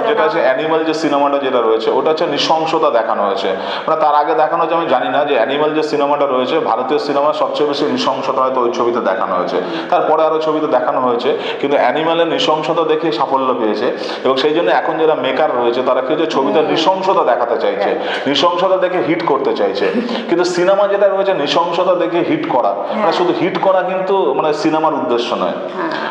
যেটা হচ্ছে অ্যানিমাল যে সিনেমাটা যেটা রয়েছে ওটা হচ্ছে নৃশংসতা দেখানো হয়েছে। মানে তার আগে দেখানো হয়েছে আমি জানি না যে অ্যানিমাল যে সিনেমাটা রয়েছে ভারতীয় সিনেমা সবচেয়ে বেশি নৃশংসতা হয়তো ওই ছবিতে দেখানো হয়েছে, তারপরে আরো ছবিতে দেখানো হয়েছে, কিন্তু অ্যানিমালের নৃশংসতা দেখে সাফল্য পেয়েছে এবং সেই জন্য এখন যারা মেকার রয়েছে তারা কি হচ্ছে ছবিতে নৃশংসতা দেখাতে চাইছে, নৃশংসতা দেখে হিট করতে চাইছে। কিন্তু সিনেমা যেটা রয়েছে নৃশংসতা দেখে হিট করা, মানে শুধু হিট করা কিন্তু মানে সিনেমার উদ্দেশ্য নয়।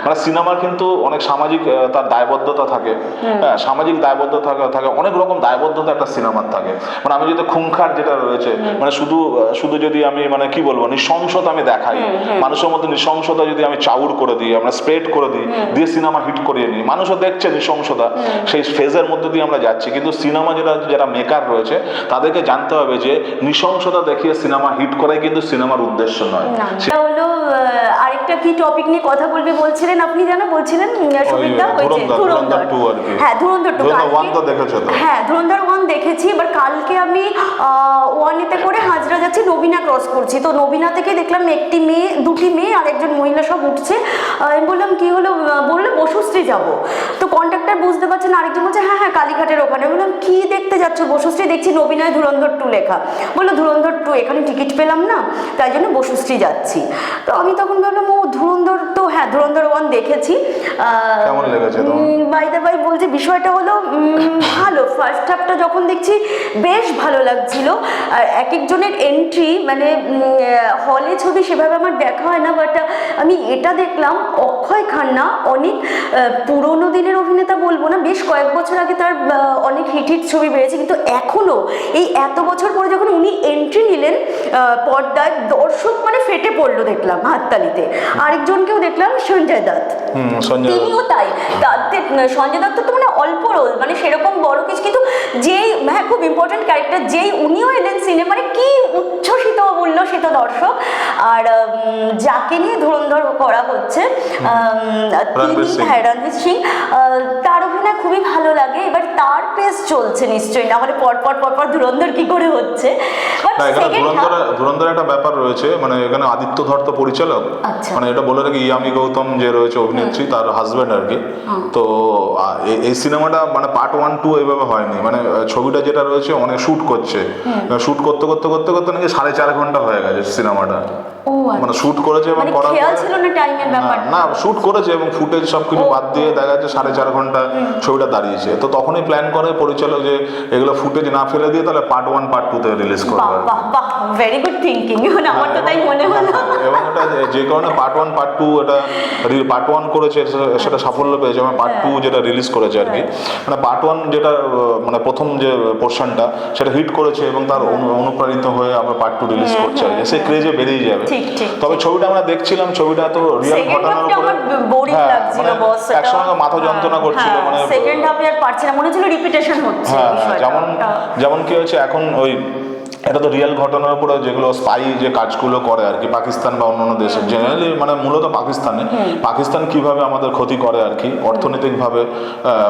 মানে সিনেমার কিন্তু অনেক সামাজিক তার দায়বদ্ধতা থাকে, হ্যাঁ সামাজিক দায়বদ্ধতা থাকে, অনেক রকম দায়বদ্ধতা একটা সিনেমার থাকে। মানে আমি যদি খুংখার যেটা রয়েছে মানে শুধু শুধু যদি আমি মানে কি বলবো নৃশংসতা আমি দেখাই, মানুষের মধ্যে নৃশংসতা যদি আমি চাউর করে দিই, আমরা স্প্রেড করে দিই, দিয়ে সিনেমা হিট করিয়ে নিই, মানুষও দেখছে নৃশংসতা, সেই ফেজের মধ্যে দিয়ে আমরা যাচ্ছি। কিন্তু সিনেমা যারা মেকার রয়েছে তাদেরকে জানতে হবে যে নৃশংসতা দেখিয়ে সিনেমা হিট করাই কিন্তু সিনেমার উদ্দেশ্য নয়। সেটা হলো আরেকটা কি টপিক নিয়ে কথা বলবে বলছিলেন আপনি, জানো বলছিলেন সবিতা, ওই যে ধুরন্ধর 2 আর কি। হ্যাঁ ধুরন্ধর 2 1 তো দেখেছো তো? হ্যাঁ ধুরন্ধর 1 দেখেছি। এবার কালকে আমি 1 করে হাজরা যাচ্ছি, নবীনা ক্রস করছি, তো নবীনা থেকে দেখলাম দুটি মেয়ে আর একজন মহিলা সব উঠছে। আমি বললাম কি হলো, বললো বসুশ্রী যাব। তো কন্ট্রাক্টর বুঝতে পারছেন, আরেকজন বলছে হ্যাঁ হ্যাঁ কালীঘাটের ওখানে। বললাম কি দেখতে যাচ্ছ? বসুশ্রী দেখছি নবীনায় ধুরন্ধর 2 লেখা। বললো ধুরন্ধর 2 এখানে টিকিট পেলাম না, তাই জন্য বসুশ্রী যাচ্ছি। তো আমি তখন ভাবলাম ও ধুরন্ধর তো, হ্যাঁ ধুরন্ধর 1 দেখেছি। কেমন লেগেছে ভাই বলছে বিষয়টা হলো ভালো। ফার্স্ট হাফটা যখন দেখছি বেশ ভালো লাগছিল। আর এক একজনের এন্ট্রি মানে হলে ছবি সেভাবে আমার দেখা হয় না, বাট আমি এটা দেখলাম অক্ষয় খান্না অনেক পুরোনো দিনের অভিনেতা বলবো না, বেশ কয়েক বছর আগে তার অনেক হিট ছবি বেরিয়েছে, কিন্তু এখনো এই এত বছর পরে যখন উনি এন্ট্রি নিলেন পর্দায়, দর্শক মানে ফেটে পড়লো দেখলাম হাততালিতে। আরেকজনকেও দেখলাম সঞ্জয় দত্ত, তিনিও তাই। সঞ্জয় দত্ত তো মানে অল্প রোল, মানে সেরকম বড় কিছু, কিন্তু যেই হ্যাঁ খুব ইম্পর্টেন্ট ক্যারেক্টার, যেই উনিও এলেন সিনেমা, মানে কি উচ্ছ্বসিত উল্লসিত দর্শক। আর যাকে নিয়ে ধুরন্ধর করা হচ্ছে রণবীর সিং, তার অভিনয় খুবই ভালো লাগে। এবার তার পেস চলছে নিশ্চয়ই, না হলে পরপর ধুরন্ধর কি করে হচ্ছে। ধুরন্ধর একটা ব্যাপার রয়েছে, মানে এখানে আদিত্য ধর তো পরিচালক, মানে এটা বলে রাখি ইয়ামি গৌতম যে রয়েছে অভিনেত্রী তার হাজবেন্ড আর কি। তো এই সিনেমাটা মানে পার্ট 1 2 এইভাবে হয়নি, মানে ছবিটা যেটা রয়েছে অনেক শুট করছে, শুট করতে করতে করতে করতে নাকি 4.5 ঘন্টা হয়ে গেছে সিনেমাটা। মানে শুট করেছে এবং করার না শুট করেছে এবং ফুটেজ সবকিছু বাদ দিয়ে দেখা যাচ্ছে 4.5 ঘন্টা ছবিটা দাঁড়িয়েছে। তো তখনই প্ল্যান করে পরিচালক যে এগুলো ফুটেজ না ফেলে দিয়ে তাহলে পার্ট 1 পার্ট 2 তে রিলিজ করবে। ভেরি গুড থিংকিং, আমার তো তাই মনে হলো। এবং এটা যে কারণে পার্ট 1 পার্ট 2 এটা পার্ট 1 করেছে সেটা সাফল্য পেয়েছে, এবং পার্ট 2 যেটা রিলিজ করেছে আর কি, মানে পার্ট 1 যেটা মানে প্রথম যে পোরশনটা সেটা হিট করেছে এবং তার অনুপ্রাণিত হয়ে আমরা পার্ট 2 রিলিজ করছে আর কি, সে ক্রেজে বেরিয়ে যাবে। তবে ছবিটা আমরা দেখছিলাম, ছবিটা তো রিয়েল ঘটনার উপরে, একসময় মাথা যন্ত্রণা করছিল, মানে সেকেন্ড হাফে আর পারছি না, মনে হচ্ছিল রিপিটেশন হচ্ছে। যেমন কি হয়েছে এখন ওই এটা তো রিয়েল ঘটনার উপরে যেগুলো স্পাই যে কাজগুলো করে আর কি, পাকিস্তান বা অন্যান্য দেশে জেনারেলি মানে মূলত পাকিস্তান কিভাবে আমাদের ক্ষতি করে আর কি, অর্থনৈতিকভাবে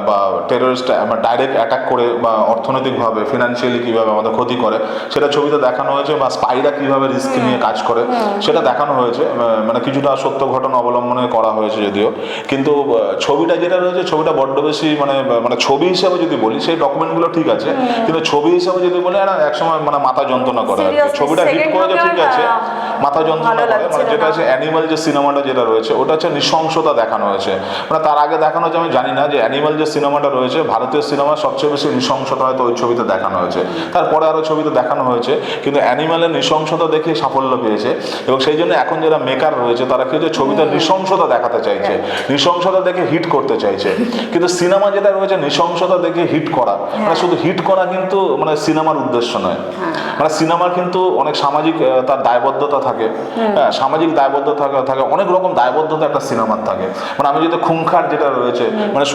বা টেররিস্ট ডাইরেক্ট অ্যাটাক করে বা অর্থনৈতিকভাবে ফিনান্সিয়ালি কিভাবে আমাদের ক্ষতি করে সেটা ছবিতে দেখানো হয়েছে, বা স্পাইরা কিভাবে রিস্ক নিয়ে কাজ করে সেটা দেখানো হয়েছে। মানে কিছুটা সত্য ঘটনা অবলম্বনে করা হয়েছে যদিও, কিন্তু ছবিটা যেটা রয়েছে ছবিটা বড্ড বেশি মানে ছবি হিসাবে যদি বলি সেই ডকুমেন্টগুলো ঠিক আছে, কিন্তু ছবি হিসাবে যদি বলি একসময় মানে মাথা যন্ত্রণা করে আর কি। ছবিটা হিট করেছে ঠিক আছে, মাথা যন্ত্রণা করে, মানে যেটা হচ্ছে অ্যানিমাল যে সিনেমাটা যেটা রয়েছে ওটা হচ্ছে নৃশংসতা দেখানো হয়েছে। মানে তার আগে দেখানো হয়েছে আমি জানি না যে অ্যানিমাল যে সিনেমাটা রয়েছে ভারতীয় সিনেমা সবচেয়ে বেশি নৃশংসতা হয়তো ওই ছবিতে দেখানো হয়েছে, তারপরে আরো ছবিতে দেখানো হয়েছে, কিন্তু অ্যানিমালের নৃশংসতা দেখে সাফল্য পেয়েছে এবং সেই জন্য এখন যারা মেকার রয়েছে তারা কি হচ্ছে ছবিতে নৃশংসতা দেখাতে চাইছে, নৃশংসতা দেখে হিট করতে চাইছে। কিন্তু সিনেমা যেটা রয়েছে নৃশংসতা দেখে হিট করা, মানে শুধু হিট করা কিন্তু মানে সিনেমার উদ্দেশ্য নয়। মানে সিনেমার কিন্তু অনেক সামাজিক তার দায়বদ্ধতা থাকে, হ্যাঁ সামাজিক দায়বদ্ধতা থাকে, অনেক রকম দায়বদ্ধতা একটা সিনেমার থাকে। মানে আমি যদি খুংখার যেটা রয়েছে মানে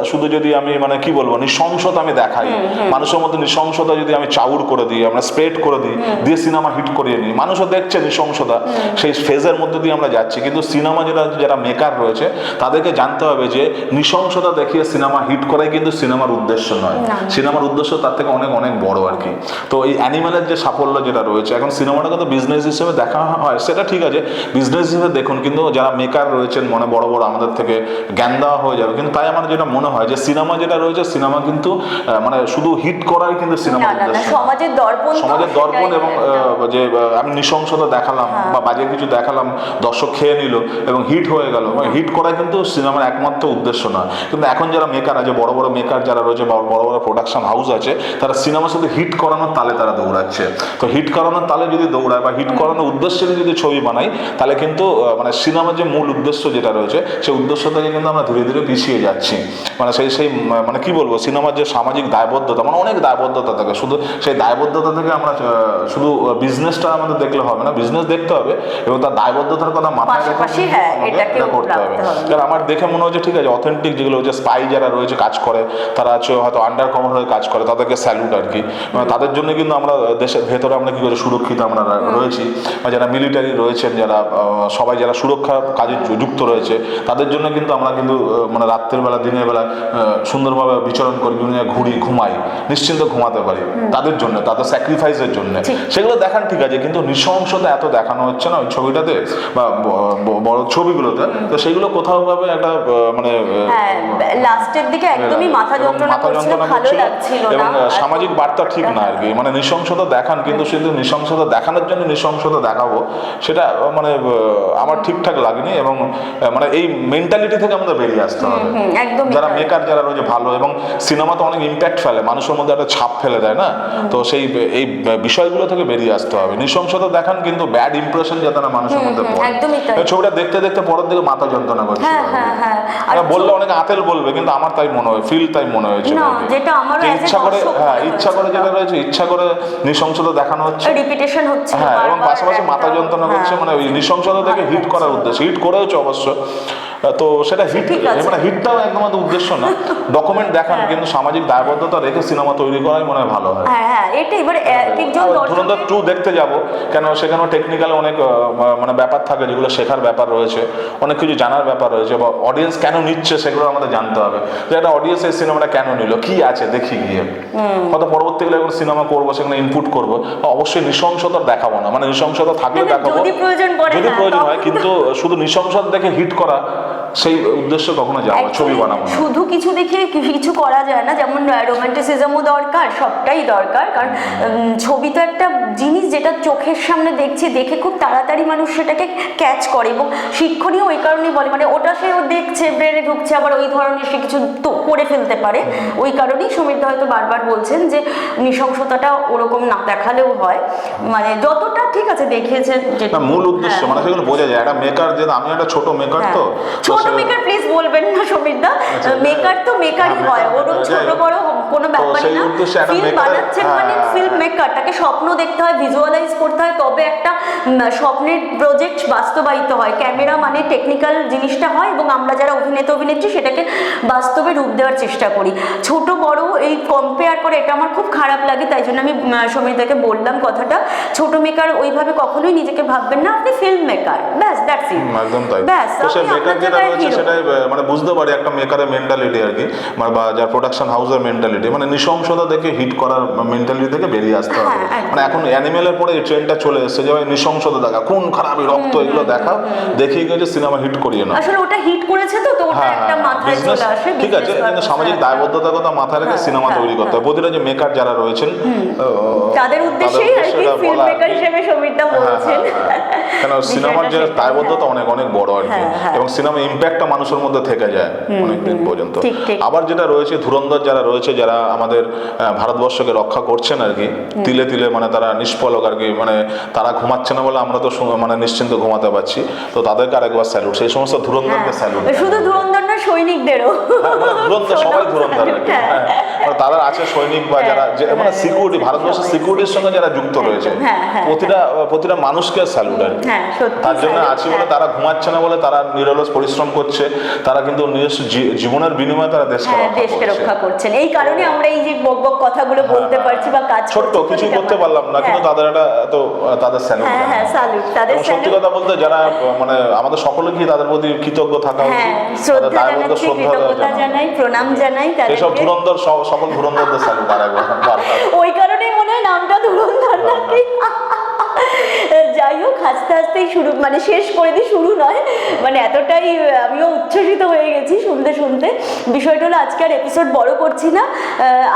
শুধু যদি আমি মানে কি বলবো নৃশংসতা আমি দেখাই, মানুষের মধ্যে নৃশংসতা যদি আমি চাউর করে দিই, আমরা স্প্রেড করে দিই, দিয়ে সিনেমা হিট করিয়ে নিই, মানুষও দেখছে নৃশংসতা, সেই ফেজের মধ্যে দিয়ে আমরা যাচ্ছি। কিন্তু সিনেমা যারা মেকার রয়েছে তাদেরকে জানতে হবে যে নৃশংসতা দেখিয়ে সিনেমা হিট করাই কিন্তু সিনেমার উদ্দেশ্য নয়, সিনেমার উদ্দেশ্য তার থেকে অনেক অনেক বড় আর কি। তো এই অ্যানিমালের যে সাফল্য যেটা রয়েছে, এখন সিনেমাটাকে তো বিজনেস হিসেবে দেখা হয়, সেটা ঠিক আছে, বিজনেস হিসেবে দেখুন, কিন্তু যারা মেকার রয়েছেন মানে বড় বড় আমাদের থেকে জ্ঞান দেওয়া হয়ে যাবে। কিন্তু তাই আমার যেটা মনে হয় যে সিনেমা যেটা রয়েছে, সিনেমা কিন্তু মানে শুধু হিট করাই কিন্তু সিনেমার উদ্দেশ্য। সমাজের দর্পণ, সমাজের দর্পণ এবং যে আমি নৃশংসতা দেখালাম বা বাজে কিছু দেখালাম, দর্শক খেয়ে নিল এবং হিট হয়ে গেল, হিট করাই কিন্তু সিনেমার একমাত্র উদ্দেশ্য না। কিন্তু এখন যারা মেকার আছে, বড় বড় মেকার যারা রয়েছে বা বড় বড় প্রোডাকশন হাউস আছে, তারা সিনেমার সাথে হিট করানোর তালে তারা দৌড়াচ্ছে। তো হিট করানোর তালে যদি দৌড়ায় বা হিট করানোর উদ্দেশ্যে যদি ছবি বানাই, তাহলে কিন্তু মানে সিনেমার যে মূল উদ্দেশ্য যেটা রয়েছে, সেই উদ্দেশ্য থেকে কিন্তু আমরা ধীরে ধীরে পিছিয়ে যাচ্ছি। মানে সেই মানে কি বলবো, সিনেমার যে সামাজিক দায়বদ্ধতা, মানে অনেক দায়বদ্ধতা থাকে, শুধু সেই দায়বদ্ধতা থেকে আমরা শুধু বিজনেসটা আমাদের দেখলে হবে না, বিজনেস দেখতে হবে এবং তার দায়বদ্ধতার কথা মাথায় রেখে এটা করতে হবে। কারণ আমার দেখে মনে হচ্ছে ঠিক আছে, অথেন্টিক যেগুলো হচ্ছে স্পাই যারা রয়েছে কাজ করে, তারা হচ্ছে হয়তো আন্ডার কভার হয়ে কাজ করে, তাদেরকে স্যালুট আর কি। তাদের জন্য কিন্তু আমরা দেশের ভেতরে আমরা কি করে সুরক্ষিত আমরা রয়েছি, বা যারা মিলিটারি রয়েছেন, যারা সবাই যারা সুরক্ষা কাজে যুক্ত রয়েছে, তাদের জন্য কিন্তু আমরা কিন্তু মানে রাত্রের বেলা দিনের বেলা সুন্দরভাবে বিচরণ করি, ঘুরি, ঘুমাই, নিশ্চিন্ত ঘুমাতে পারি, তাদের জন্য, তাদের স্যাক্রিফাইসের জন্য। সেগুলো দেখান ঠিক আছে, কিন্তু নৃশংসতা এত দেখানো হচ্ছে না ওই ছবিটাতে বা বড় ছবিগুলোতে, তো সেগুলো কোথাও ভাবে একটা মানে লাস্টের দিকে একদমই মাথা যন্ত্রণা করছিল, ভালো লাগছিল না, এবং সামাজিক বার্তা ঠিক না আর কি। মানে নৃশংসতা দেখান, কিন্তু শুধু নৃশংসতা দেখানোর জন্য নৃশংসতা দেখাবো, সেটা মানে আমার ঠিকঠাক লাগেনি। এবং মানে এই মেন্টালিটি থেকে আমাদের বেরিয়ে আসতে হবে। যারা মেকার যারা রয়েছে ভালো, এবং সিনেমা তো অনেক ইম্প্যাক্ট ফেলে, মানুষের মধ্যে একটা ছাপ ফেলে দেয় না, তো সেই এই বিষয়গুলো থেকে বেরিয়ে আসতে হবে। নৃশংসতা দেখান, কিন্তু ব্যাড ইমপ্রেশন যাতে না মানুষের মধ্যে পড়ে। ছবিটা দেখতে দেখতে পরের দিকে মাথা যন্ত্রণা করছে, বললে অনেকে আতেল বলবে, কিন্তু আমার তাই মনে হয়, ফিল তাই মনে হয়েছে, ইচ্ছা করে, হ্যাঁ ইচ্ছা করে যেটা রয়েছে, ইচ্ছা করে নৃশংসতা দেখানো হচ্ছে, রিপিটেশন হচ্ছে, হ্যাঁ, এবং পাশাপাশি মাথা যন্ত্রণা করছে, মানে ওই নৃশংসতা থেকে হিট করার উদ্দেশ্য, হিট করেওছে অবশ্য, তো সেটা হিট মানে হিটটাও একদম উদ্দেশ্য না, ডকুমেন্ট দেখান, কিন্তু সামাজিক দায়বদ্ধতা রেখে সিনেমা তৈরি করাই মনে হয় ভালো হয়। ধরুন 2 দেখতে যাব কেন, সেখানে টেকনিক্যাল অনেক মানে ব্যাপার থাকে, যেগুলো শেখার ব্যাপার রয়েছে, অনেক কিছু জানার ব্যাপার রয়েছে, বা অডিয়েন্স কেন নিচ্ছে সেগুলো আমাদের জানতে হবে, যে একটা অডিয়েন্স এই সিনেমাটা কেন নিল, কি আছে দেখি গিয়ে, হয়তো পরবর্তীকালে যখন সিনেমা করবো সেখানে ইনপুট করবো, অবশ্যই নৃশংসতা দেখাবো না, মানে নৃশংসতা থাকলে দেখাবো যদি প্রয়োজন হয়, কিন্তু শুধু নৃশংসতা দেখে হিট করা সেই উদ্দেশ্য কখনো যাওয়া ছবি বানাবো না। শুধু কিছু দেখে কিছু করা যায় না, যেমন রোমান্টিসিজমও দরকার, সবটাই দরকার, কারণ ছবি তো একটা জিনিস যেটা চোখের সামনে দেখছে, দেখে খুব তাড়াতাড়ি মানুষ সেটাকে ক্যাচ করে, এবং শিক্ষণীয় ওই কারণেই বলে, মানে ওটা সে ও দেখছে, ব্রেনে ঢুকছে, আবার ওই ধরনের সে কিছু করে ফেলতে পারে। ওই কারণেই সমীর হয়তো বারবার বলছেন যে নৃশংসতাটা ওরকম না দেখালেও হয়, মানে যতটা ঠিক আছে দেখিয়েছেন, যেটা মূল উদ্দেশ্য মানে সেগুলো বোঝা যায়। একটা মেকার, যে আমি একটা ছোট মেকার, তো ছোট মেকার প্লিজ বলবেন না সমীর দা, মেকার তো মেকারই হয়, ওরকম ছোট বড় কোনো ব্যাপারই না। ফিল্ম বানাচ্ছেন মানে ফিল্ম মেকার, তাকে স্বপ্ন দেখতে হয়, ভিজুয়ালাইজ করতে হয়, তবে একটা স্বপ্নের প্রজেক্ট বাস্তবায়িত হয়। ক্যামেরা মানে টেকনিক্যাল জিনিসটা হয়, এবং আমরা যারা অভিনেতা অভিনেত্রী সেটাকে বাস্তবে রূপ দেওয়ার চেষ্টা করি। ছোট বড় এই কম্পেয়ার করে এটা আমার খুব খারাপ লাগে, তাই জন্য আমি সমীর দাকে বললাম কথাটা, ছোট মেকার ওইভাবে কখনোই নিজেকে ভাববেন না, আপনি ফিল্ম মেকার, ব্যাস, দ্যাটস ইট, একদম তাই। ব্যাস। সেটাই মানে বুঝতে পারি একটা মেকারের মেন্টালিটি আর কি, বা যার প্রোডাকশন হাউসের মেন্টালিটি, মানে নৃশংসতা দেখে হিট করার মেন্টালিটি থেকে বেরিয়ে আসতে হবে। মানে এখন অ্যানিমেলের পরে এই ট্রেন্ডটা চলে এসেছে যে নৃশংসতা দেখা, খুন খারাপি, রক্ত, এগুলো দেখা দেখিয়ে গেছে সিনেমা হিট করিয়ে না। আসলে ওটা হিট করেছে, তো ওটা একটা মাথায় চলে আসে, ঠিক আছে, কিন্তু সামাজিক দায়বদ্ধতার কথা মাথায় রেখে সিনেমা তৈরি করতে হবে। প্রতিটা যে মেকার যারা রয়েছেন তাদের উদ্দেশ্যেই আর কি ফিল্ম মেকার হিসেবে সমীরদা বলছেন, কেন সিনেমার যে দায়বদ্ধতা অনেক অনেক বড় আর কি, এবং সিনেমা ইম্প্যাক্টটা মানুষের মধ্যে থেকে যায় অনেকদিন পর্যন্ত। আবার যেটা রয়েছে ধুরন্ধর যারা রয়েছে, যারা আমাদের ভারতবর্ষকে রক্ষা করছেন আর কি, তিলে তিলে, মানে তারা নিষ্পলক আর কি, মানে তারা ঘুমাচ্ছে না বলে আমরা তো মানে নিশ্চিন্ত ঘুমাতে পারছি, তো তাদেরকে আরেকবার স্যালুট, সেই সমস্ত ধুরন্ধরকে স্যালুট। শুধু ধুরন্ধর না, সৈনিকদেরও, ধুরন্ধর সবাই ধুরন্ধর, তারা আছে সৈনিক বা যারা মানে সিকিউরিটি, ভারতবর্ষের সিকিউরিটির সঙ্গে যারা যুক্ত রয়েছে, প্রতিটা মানুষকে স্যালুট আর কি। তার জন্য আছি বলে তারা ঘুমাচ্ছে না বলে তারা নিরলস পরিশ্রম করছে, তারা কিন্তু নিজস্ব জীবনের বিনিময়ে তারা দেশকে রক্ষা করছেন। এই কারণে আমরা এই যে বক বক কথাগুলো বলতে পারছি বা কাজ ছোট্ট কিছু করতে পারলাম না, কিন্তু তাদের একটা তো তাদের স্যালুট। তাদের সত্যি কথা বলতে যারা মানে আমাদের সকলকে তাদের প্রতি কৃতজ্ঞ থাকা উচিত, শ্রদ্ধা জানাই, প্রণাম জানাই, এসব ধুরন্ধর সকল ধুরন্ধরদের স্যালুট আরেকবার। ওই কারণেই মনে হয় নামটা ধুরন্ধর নাকি। যাই হোক, হাসতে হাসতেই শুরু, মানে শেষ করে দিই, শুরু নয়, মানে এতটাই আমিও উচ্ছ্বসিত হয়ে গেছি শুনতে শুনতে। বিষয়টা হলো আজকে আর এপিসোড বড় করছি না।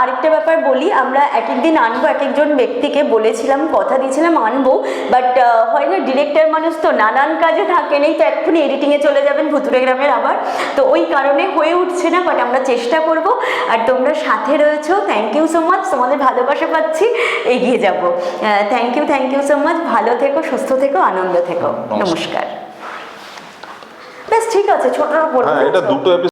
আরেকটা ব্যাপার বলি, আমরা এক এক দিন আনবো, এক একজন ব্যক্তিকে বলেছিলাম, কথা দিয়েছিলাম আনবো, বাট হয় না, ডিরেক্টর মানুষ তো নানান কাজে থাকেন, এই তো এক্ষুনি এডিটিংয়ে চলে যাবেন ভুতুরে গ্রামের আবার, তো ওই কারণে হয়ে উঠছে না, বাট আমরা চেষ্টা করব। আর তোমরা সাথে রয়েছো, থ্যাংক ইউ সো মাচ, তোমাদের ভালোবাসা পাচ্ছি, এগিয়ে যাব। থ্যাংক ইউ সো মাচ, ভালো থেকো, সুস্থ থেকো, আনন্দ থেকো, নমস্কার। বেশ, ঠিক আছে, ছোট হ্যাঁ, এটা দুটো